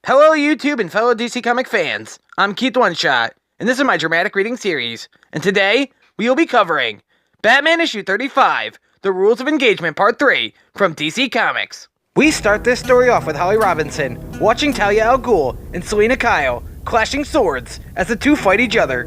Hello YouTube and fellow DC Comic fans, I'm Keith One Shot, and this is my dramatic reading series, and today we will be covering Batman issue 35, The Rules of Engagement Part 3 from DC Comics. We start this story off with Holly Robinson watching Talia al Ghul and Selina Kyle clashing swords as the two fight each other.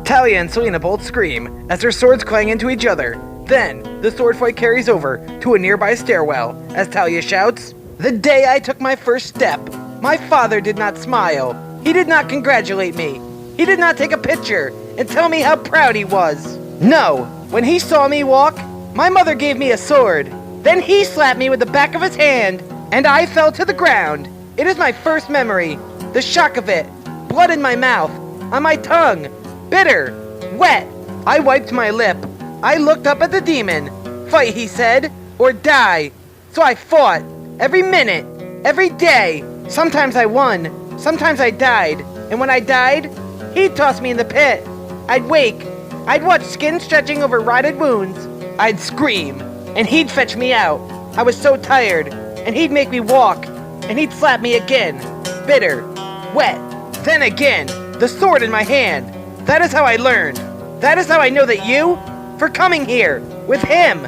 Talia and Selina both scream as their swords clang into each other. Then, the sword fight carries over to a nearby stairwell as Talia shouts, "The day I took my first step, my father did not smile. He did not congratulate me. He did not take a picture and tell me how proud he was. No, when he saw me walk, my mother gave me a sword. Then he slapped me with the back of his hand, and I fell to the ground. It is my first memory. The shock of it. Blood in my mouth, on my tongue. Bitter, wet. I wiped my lip. I looked up at the demon. Fight, he said, or die. So I fought. Every minute, every day. Sometimes I won, sometimes I died, and when I died, he'd toss me in the pit. I'd wake, I'd watch skin stretching over rotted wounds. I'd scream, and he'd fetch me out. I was so tired, and he'd make me walk, and he'd slap me again. Bitter, wet, then again, the sword in my hand. That is how I learned. That is how I know that you, for coming here, with him,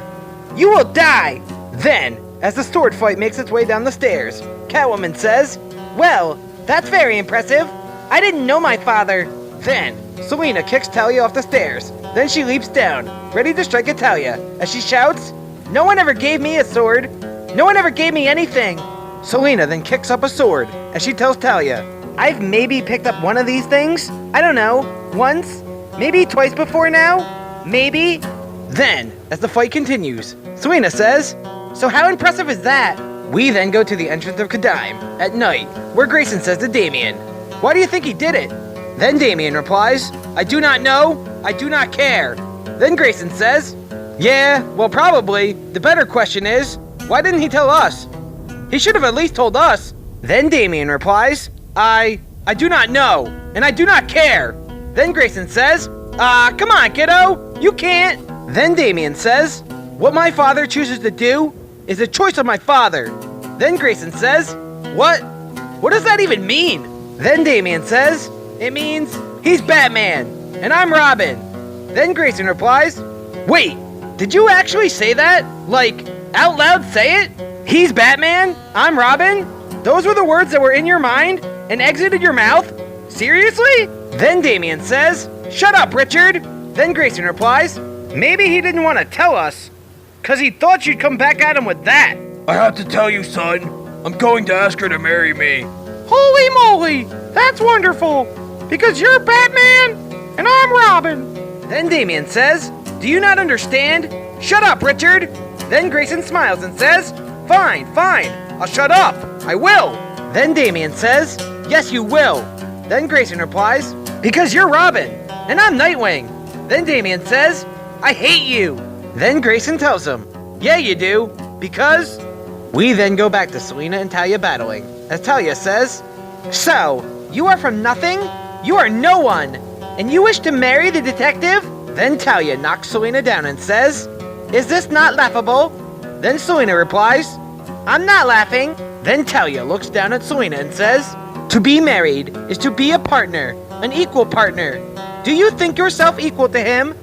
you will die." Then, as the sword fight makes its way down the stairs, Catwoman says, "Well, that's very impressive. I didn't know my father." Then, Selina kicks Talia off the stairs. Then she leaps down, ready to strike at Talia, as she shouts, "No one ever gave me a sword. No one ever gave me anything." Selina then kicks up a sword, as she tells Talia, "I've maybe picked up one of these things. I don't know, once, maybe twice before now, maybe." Then, as the fight continues, Selina says, "So how impressive is that?" We then go to the entrance of Kadaim at night, where Grayson says to Damian, "Why do you think he did it?" Then Damian replies, "I do not know, I do not care." Then Grayson says, "Yeah, well probably. The better question is, why didn't he tell us? He should have at least told us." Then Damian replies, I do not know, and I do not care." Then Grayson says, come on kiddo, you can't." Then Damian says, "What my father chooses to do is a choice of my father." Then Grayson says, What does that even mean?" Then Damian says, "It means he's Batman, and I'm Robin." Then Grayson replies, "Wait, did you actually say that? Like, out loud say it? He's Batman, I'm Robin? Those were the words that were in your mind and exited your mouth? Seriously?" Then Damian says, "Shut up, Richard." Then Grayson replies, "Maybe he didn't want to tell us, 'cause he thought you'd come back at him with that." "I have to tell you, son, I'm going to ask her to marry me." Holy moly, that's wonderful, because you're Batman and I'm Robin. Then Damian says, "Do you not understand? Shut up, Richard." Then Grayson smiles and says, Fine, I'll shut up. I will." Then Damian says, "Yes, you will." Then Grayson replies, "Because you're Robin, and I'm Nightwing." Then Damian says, "I hate you." Then Grayson tells him, "Yeah, you do, because..." We then go back to Selina and Talia battling, as Talia says, "So, you are from nothing? You are no one, and you wish to marry the detective?" Then Talia knocks Selina down and says, "Is this not laughable?" Then Selina replies, "I'm not laughing." Then Talia looks down at Selina and says, "To be married is to be a partner, an equal partner. Do you think yourself equal to him?"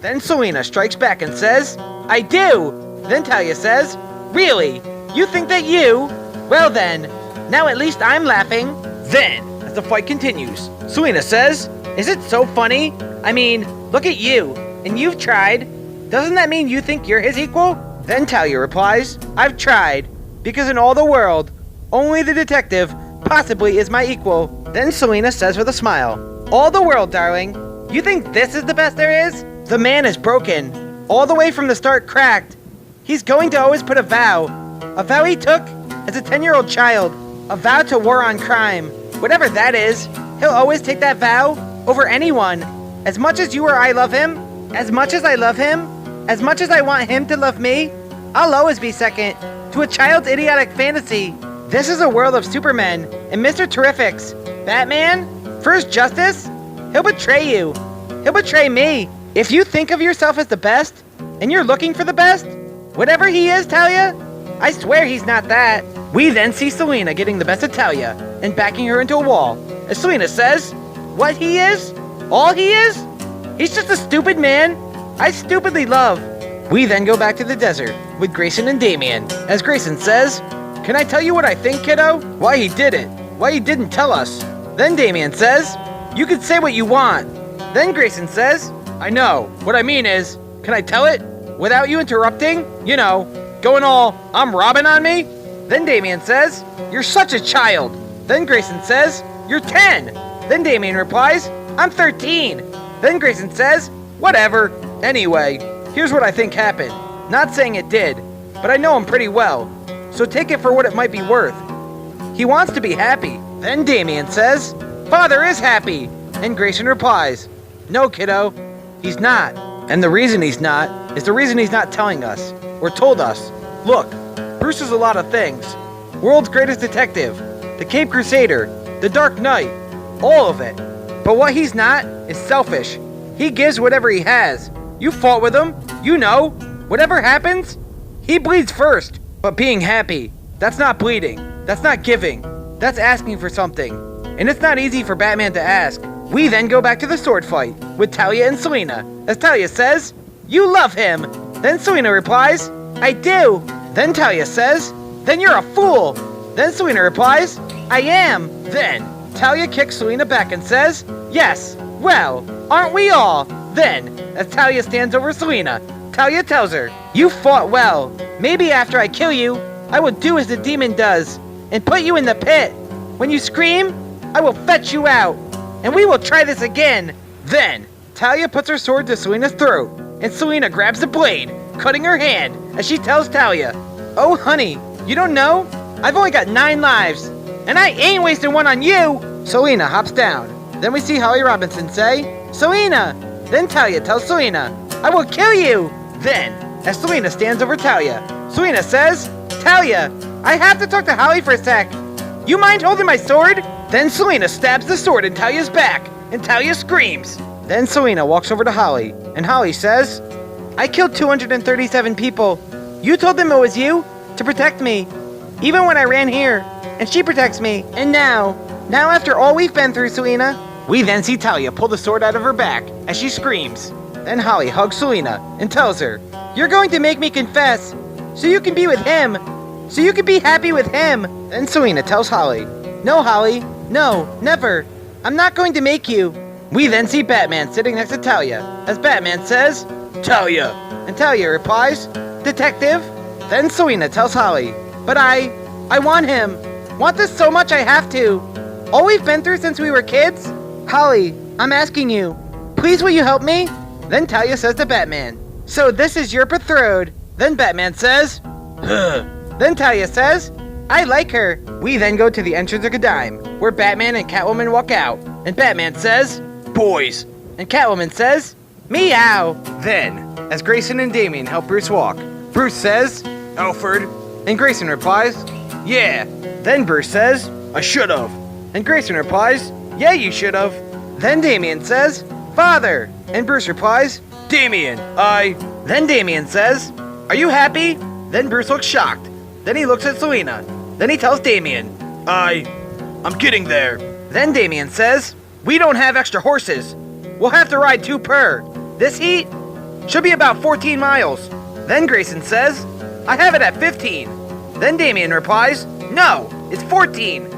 Then Selina strikes back and says, "I do." Then Talia says, "Really? You think that you? Well then, now at least I'm laughing." Then, as the fight continues, Selina says, "Is it so funny? I mean, look at you, and you've tried. Doesn't that mean you think you're his equal?" Then Talia replies, "I've tried, because in all the world, only the detective possibly is my equal." Then Selina says with a smile, "All the world, darling. You think this is the best there is? The man is broken, all the way from the start cracked. He's going to always put a vow he took as a 10-year-old child, a vow to war on crime. Whatever that is, he'll always take that vow over anyone. As much as you or I love him, as much as I love him, as much as I want him to love me, I'll always be second to a child's idiotic fantasy. This is a world of Supermen and Mr. Terrifics. Batman, for his justice, he'll betray you. He'll betray me. If you think of yourself as the best, and you're looking for the best, whatever he is, Talia, I swear he's not that." We then see Selina getting the best of Talia and backing her into a wall. As Selina says, what he is? All he is? He's just a stupid man I stupidly love. We then go back to the desert with Grayson and Damien. As Grayson says, can I tell you what I think, kiddo? Why he did it. Why he didn't tell us. Then Damien says, you can say what you want. Then Grayson says, I know. What I mean is, can I tell it? Without you interrupting? You know, going all, I'm robbing on me? Then Damien says, you're such a child. Then Grayson says, you're 10. Then Damien replies, I'm 13. Then Grayson says, whatever. Anyway, here's what I think happened. Not saying it did, but I know him pretty well. So take it for what it might be worth. He wants to be happy. Then Damien says, Father is happy. And Grayson replies, no, kiddo, he's not. And the reason he's not is the reason he's not telling us, or told us. Look, Bruce is a lot of things. World's greatest detective, the Cape Crusader, the Dark Knight, all of it. But what he's not is selfish. He gives whatever he has. You fought with him, you know. Whatever happens, he bleeds first. But being happy, that's not bleeding. That's not giving. That's asking for something. And it's not easy for Batman to ask. We then go back to the sword fight with Talia and Selina. As Talia says, you love him. Then Selina replies, I do. Then Talia says, then you're a fool. Then Selina replies, I am. Then Talia kicks Selina back and says, yes, well, aren't we all? Then, as Talia stands over Selina, Talia tells her, you fought well. Maybe after I kill you, I will do as the demon does and put you in the pit. When you scream, I will fetch you out, and we will try this again. Then, Talia puts her sword to Selina's throat, and Selina grabs the blade, cutting her hand, as she tells Talia, oh honey, you don't know? I've only got 9 lives, and I ain't wasting one on you. Selina hops down. Then we see Holly Robinson say, Selina. Then Talia tells Selina, I will kill you. Then, as Selina stands over Talia, Selina says, Talia, I have to talk to Holly for a sec. You mind holding my sword? Then Selina stabs the sword in Talia's back, and Talia screams. Then Selina walks over to Holly, and Holly says, I killed 237 people. You told them it was you to protect me, even when I ran here, and she protects me. And now after all we've been through, Selina. We then see Talia pull the sword out of her back as she screams. Then Holly hugs Selina and tells her, you're going to make me confess, so you can be with him, so you can be happy with him. Then Selina tells Holly, no, Holly, no, never. I'm not going to make you. We then see Batman sitting next to Talia, as Batman says, Talia. And Talia replies, Detective. Then Selina tells Holly, but I want him. Want this so much I have to. All we've been through since we were kids? Holly, I'm asking you, please will you help me? Then Talia says to Batman, so this is your betrothed. Then Batman says, huh. Then Talia says, I like her. We then go to the entrance of Gadime, where Batman and Catwoman walk out. And Batman says, boys. And Catwoman says, meow. Then, as Grayson and Damien help Bruce walk, Bruce says, Alfred. And Grayson replies, yeah. Then Bruce says, I should've. And Grayson replies, yeah, you should've. Then Damien says, Father. And Bruce replies, Damien, Then Damien says, are you happy? Then Bruce looks shocked. Then he looks at Selina. Then he tells Damien, I'm getting there. Then Damien says, we don't have extra horses. We'll have to ride 2 per. This heat should be about 14 miles. Then Grayson says, I have it at 15. Then Damien replies, no, it's 14.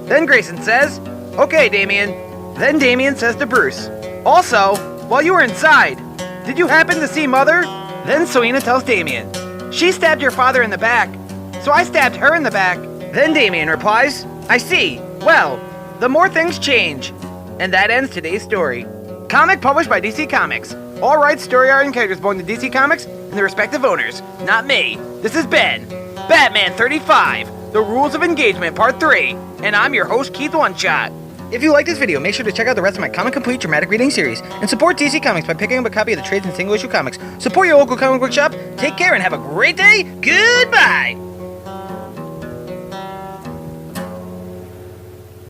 Then Grayson says, okay, Damien. Then Damien says to Bruce, also, while you were inside, did you happen to see Mother? Then Selina tells Damien, she stabbed your father in the back, so I stabbed her in the back. Then Damien replies, I see. Well, the more things change. And that ends today's story. Comic published by DC Comics. All rights, story art, and characters belong to DC Comics and their respective owners. Not me. This has been Batman 35, The Rules of Engagement Part 3, and I'm your host, Keith One Shot. If you like this video, make sure to check out the rest of my Comic Complete dramatic reading series, and support DC Comics by picking up a copy of the trades and single issue comics. Support your local comic book shop, take care, and have a great day. Goodbye!